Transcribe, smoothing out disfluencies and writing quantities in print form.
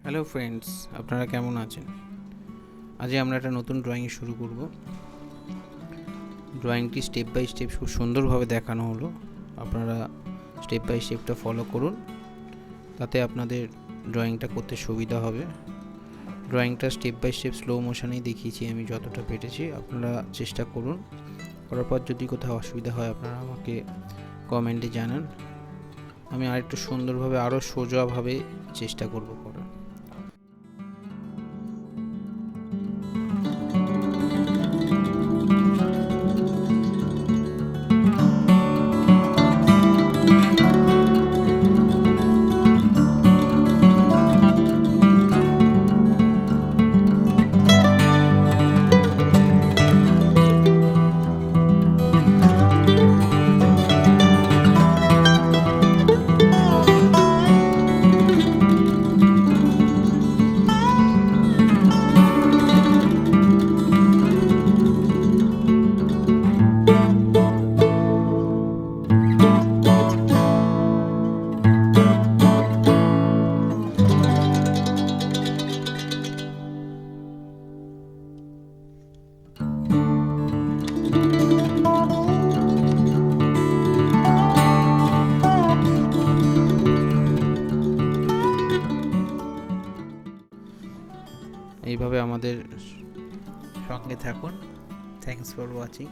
Hello friends, আপনারা কেমন আছেন? আজ আমরা একটা নতুন ড্রয়িং শুরু করব। ড্রয়িংটি স্টেপ বাই স্টেপ খুব সুন্দরভাবে দেখানো হলো। আপনারা স্টেপ বাই স্টেপটা ফলো করুন, তাতে আপনাদের ড্রয়িংটা করতে সুবিধা হবে। ড্রয়িংটা স্টেপ বাই স্টেপ স্লো মোশনেই দেখিয়েছি আমি যতটা পেরেছি। আপনারা চেষ্টা করুন। করার পর যদি কোথাও অসুবিধা হয় আপনারা আমাকে কমেন্টে জানান। আমি আরেকটু সুন্দরভাবে আরও সোজাভাবে চেষ্টা করব করার। এইভাবে আমাদের সঙ্গে থাকুন। Thanks for watching.